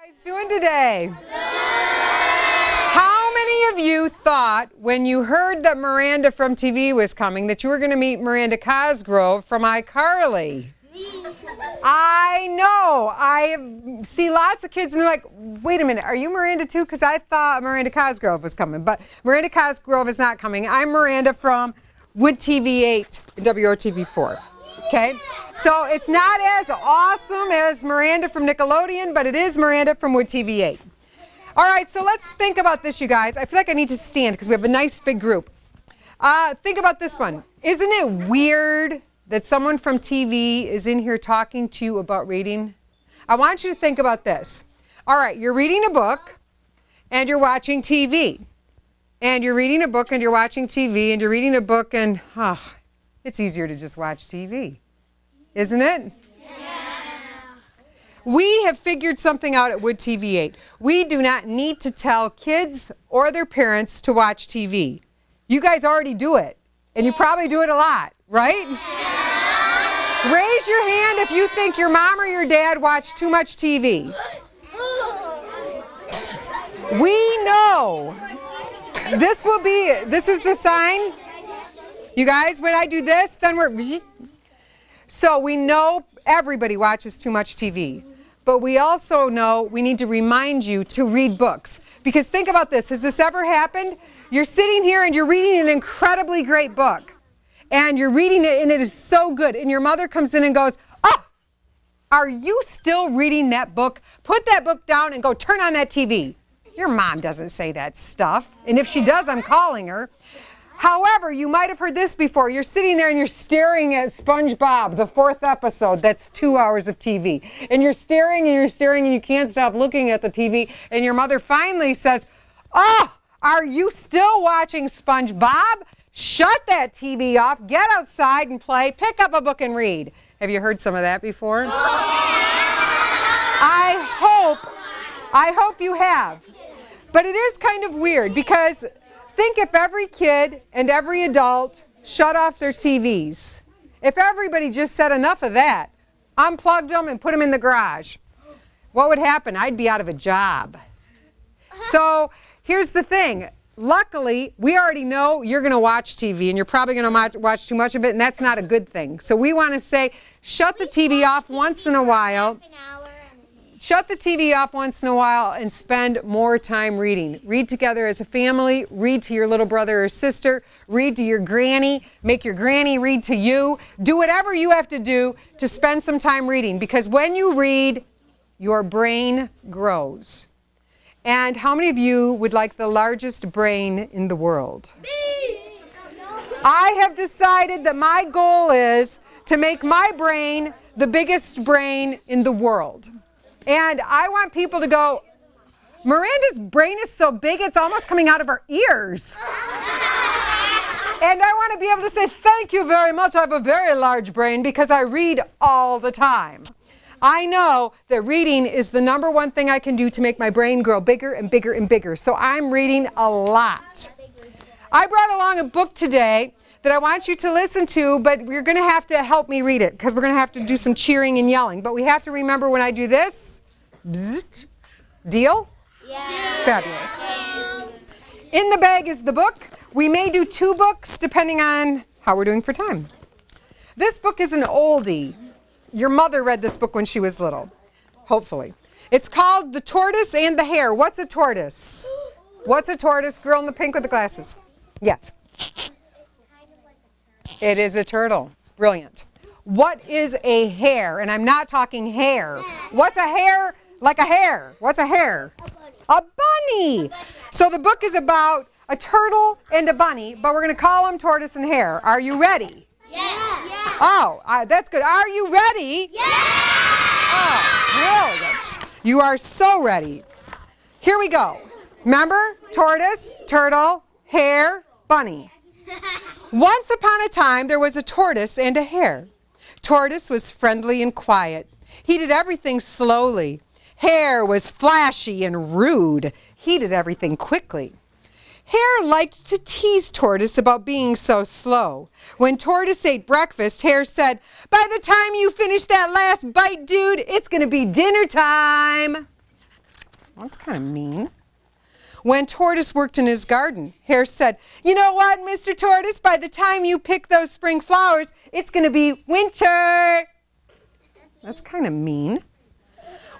Guys doing today? How many of you thought when you heard that Miranda from TV was coming that you were going to meet Miranda Cosgrove from iCarly? I know. I see lots of kids and they're like, wait a minute, are you Miranda too? Because I thought Miranda Cosgrove was coming, but Miranda Cosgrove is not coming. I'm Miranda from Wood TV 8 and WOTV 4. Okay? So it's not as awesome as Miranda from Nickelodeon, but it is Miranda from Wood TV 8. All right, so let's think about this, you guys. I feel like I need to stand because we have a nice big group. Think about this one. Isn't it weird that someone from TV is in here talking to you about reading? I want you to think about this. All right, you're reading a book and you're watching TV. And you're reading a book and you're watching TV and you're reading a book and it's easier to just watch TV, isn't it? Yeah. We have figured something out at Wood TV 8. We do not need to tell kids or their parents to watch TV. You guys already do it, and you probably do it a lot, right? Yeah. Raise your hand if you think your mom or your dad watch too much TV. We know. This is the sign. You guys, when I do this, then we're... So we know everybody watches too much TV. But we also know we need to remind you to read books. Because think about this. Has this ever happened? You're sitting here and you're reading an incredibly great book. And you're reading it and it is so good. And your mother comes in and goes, "Oh, are you still reading that book? Put that book down and go turn on that TV." Your mom doesn't say that stuff. And if she does, I'm calling her. However, you might have heard this before. You're sitting there and you're staring at SpongeBob, the 4th episode. That's 2 hours of TV. And you're staring and you're staring and you can't stop looking at the TV. And your mother finally says, "Oh, are you still watching SpongeBob? Shut that TV off. Get outside and play. Pick up a book and read." Have you heard some of that before? I hope you have. But it is kind of weird because think if every kid and every adult shut off their TVs. If everybody just said enough of that, unplugged them and put them in the garage, what would happen? I'd be out of a job. So here's the thing. Luckily, we already know you're going to watch TV and you're probably going to watch too much of it, and that's not a good thing. So we want to say, shut the TV off once in a while. Shut the TV off once in a while and spend more time reading. Read together as a family. Read to your little brother or sister. Read to your granny. Make your granny read to you. Do whatever you have to do to spend some time reading, because when you read, your brain grows. And how many of you would like the largest brain in the world? Me! I have decided that my goal is to make my brain the biggest brain in the world. And I want people to go, "Miranda's brain is so big it's almost coming out of her ears." And I want to be able to say, "Thank you very much. I have a very large brain because I read all the time." I know that reading is the #1 thing I can do to make my brain grow bigger and bigger and bigger. So I'm reading a lot. I brought along a book today that I want you to listen to, but you're going to have to help me read it because we're going to have to do some cheering and yelling. But we have to remember when I do this, bzzzt, deal? Yeah. Fabulous. In the bag is the book. We may do 2 books depending on how we're doing for time. This book is an oldie. Your mother read this book when she was little, hopefully. It's called The Tortoise and the Hare. What's a tortoise? What's a tortoise? Girl in the pink with the glasses. Yes. It is a turtle. Brilliant. What is a hare? And I'm not talking hair. What's a hare? Like a hare. What's a hare? A bunny. So the book is about a turtle and a bunny, but we're going to call them Tortoise and Hare. Are you ready? Yeah. Oh, that's good. Are you ready? Yeah. Oh, brilliant. You are so ready. Here we go. Remember? Tortoise, turtle, hare, bunny. Once upon a time, there was a tortoise and a hare. Tortoise was friendly and quiet. He did everything slowly. Hare was flashy and rude. He did everything quickly. Hare liked to tease Tortoise about being so slow. When Tortoise ate breakfast, Hare said, "By the time you finish that last bite, dude, it's going to be dinner time." That's kind of mean. When Tortoise worked in his garden, Hare said, "You know what, Mr. Tortoise, by the time you pick those spring flowers, it's going to be winter." That's kind of mean.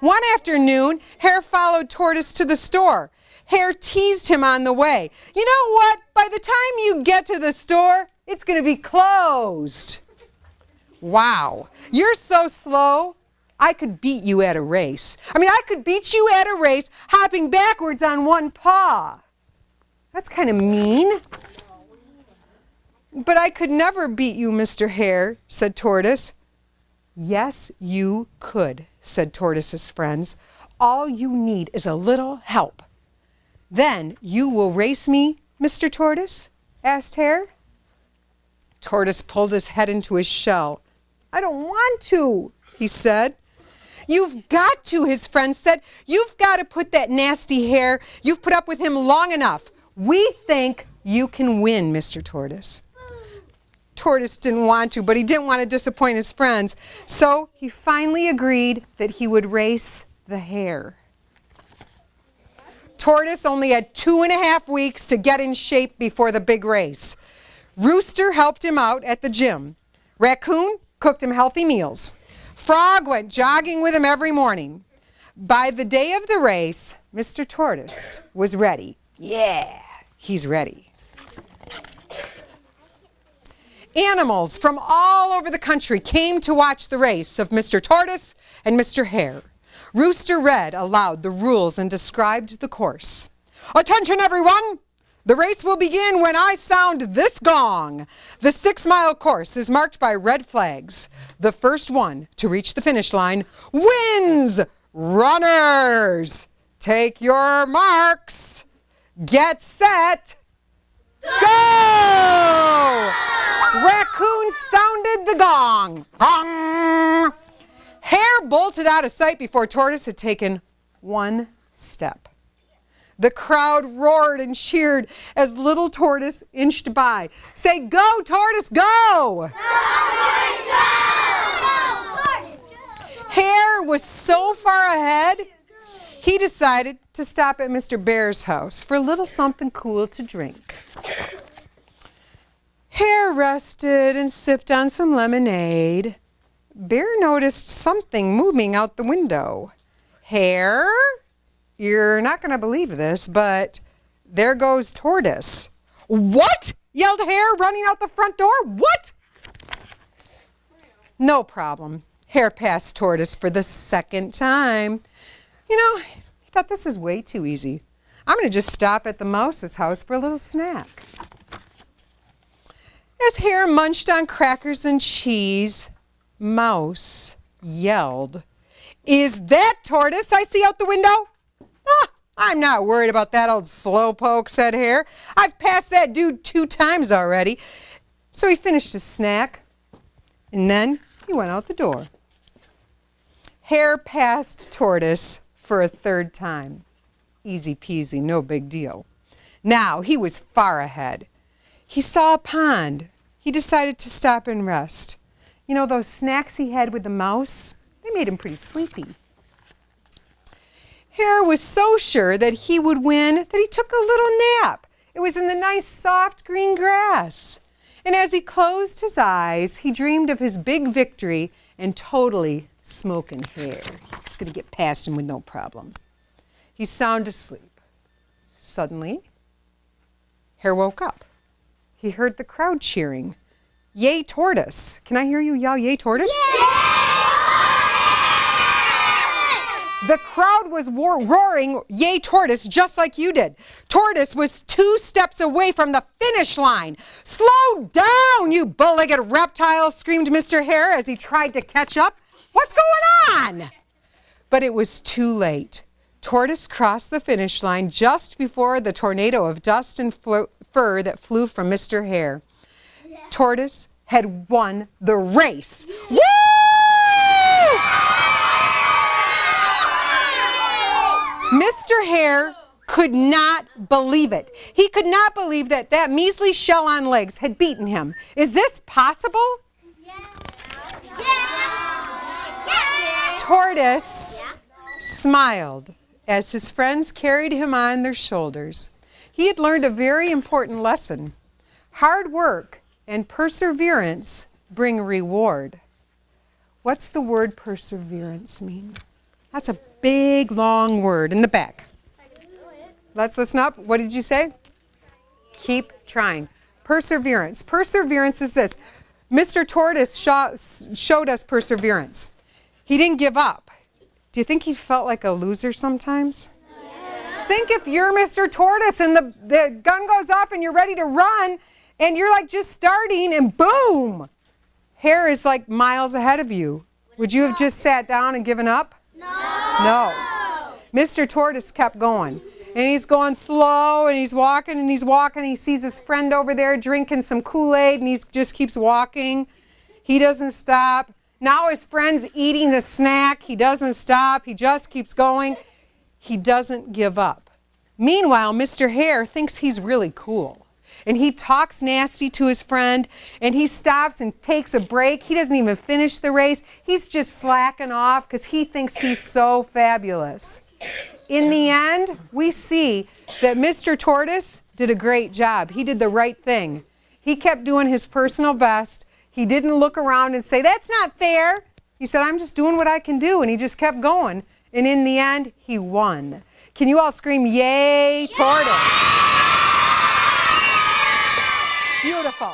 One afternoon, Hare followed Tortoise to the store. Hare teased him on the way. "You know what, by the time you get to the store, it's going to be closed." Wow, you're so slow. I could beat you at a race. I could beat you at a race hopping backwards on one paw. That's kind of mean. "But I could never beat you, Mr. Hare," said Tortoise. "Yes, you could," said Tortoise's friends. "All you need is a little help." "Then you will race me, Mr. Tortoise?" asked Hare. Tortoise pulled his head into his shell. "I don't want to," he said. "You've got to," his friend said. "You've got to put that nasty Hare. You've put up with him long enough. We think you can win, Mr. Tortoise." Tortoise didn't want to, but he didn't want to disappoint his friends. So he finally agreed that he would race the Hare. Tortoise only had 2.5 weeks to get in shape before the big race. Rooster helped him out at the gym. Raccoon cooked him healthy meals. Frog went jogging with him every morning. By the day of the race, Mr. Tortoise was ready. Yeah, he's ready. Animals from all over the country came to watch the race of Mr. Tortoise and Mr. Hare. Rooster read aloud the rules and described the course. "Attention, everyone! The race will begin when I sound this gong. The 6-mile course is marked by red flags. The first one to reach the finish line wins. Runners, take your marks. Get set. Go!" Raccoon sounded the gong. Gong! Hare bolted out of sight before Tortoise had taken one step. The crowd roared and cheered as little Tortoise inched by. Say, "Go, Tortoise, go!" Go, Tortoise, go! Hare was so far ahead, he decided to stop at Mr. Bear's house for a little something cool to drink. Hare rested and sipped on some lemonade. Bear noticed something moving out the window. "Hare, you're not going to believe this, but there goes Tortoise." "What?" yelled Hare, running out the front door. "What?" No problem. Hare passed Tortoise for the second time. He thought, this is way too easy. I'm going to just stop at the mouse's house for a little snack. As Hare munched on crackers and cheese, Mouse yelled, "Is that Tortoise I see out the window?" "I'm not worried about that old slowpoke," said Hare. "I've passed that dude 2 times already." So he finished his snack, and then he went out the door. Hare passed Tortoise for a 3rd time. Easy peasy, no big deal. Now he was far ahead. He saw a pond. He decided to stop and rest. Those snacks he had with the mouse, they made him pretty sleepy. Hare was so sure that he would win that he took a little nap. It was in the nice, soft green grass. And as he closed his eyes, he dreamed of his big victory and totally smoking Hare. He's going to get past him with no problem. He's sound asleep. Suddenly, Hare woke up. He heard the crowd cheering, "Yay, Tortoise!" Can I hear you yell, "Yay, Tortoise"? Yay! The crowd was roaring, "Yay, Tortoise," just like you did. Tortoise was 2 steps away from the finish line. "Slow down, you bull-legged reptile," screamed Mr. Hare as he tried to catch up. "What's going on?" But it was too late. Tortoise crossed the finish line just before the tornado of dust and fur that flew from Mr. Hare. Tortoise had won the race. Woo! Mr. Hare could not believe it. He could not believe that measly shell on legs had beaten him. Is this possible? Tortoise smiled as his friends carried him on their shoulders, he had learned a very important lesson. Hard work and perseverance bring reward. What's the word perseverance mean? That's a big, long word in the back. Let's not, what did you say? Keep trying. Perseverance. Perseverance is this. Mr. Tortoise showed us perseverance. He didn't give up. Do you think he felt like a loser sometimes? Yeah. Think if you're Mr. Tortoise and the gun goes off and you're ready to run and you're like just starting and boom! Hare is like miles ahead of you. Would you have just sat down and given up? No. No. Mr. Tortoise kept going. And he's going slow and he's walking and he's walking. He sees his friend over there drinking some Kool-Aid and he just keeps walking. He doesn't stop. Now his friend's eating a snack. He doesn't stop. He just keeps going. He doesn't give up. Meanwhile, Mr. Hare thinks he's really cool. And he talks nasty to his friend and he stops and takes a break. He doesn't even finish the race. He's just slacking off because he thinks he's so fabulous. In the end, we see that Mr. Tortoise did a great job. He did the right thing. He kept doing his personal best. He didn't look around and say, that's not fair. He said, I'm just doing what I can do. And he just kept going. And in the end, he won. Can you all scream, yay, Tortoise? Beautiful.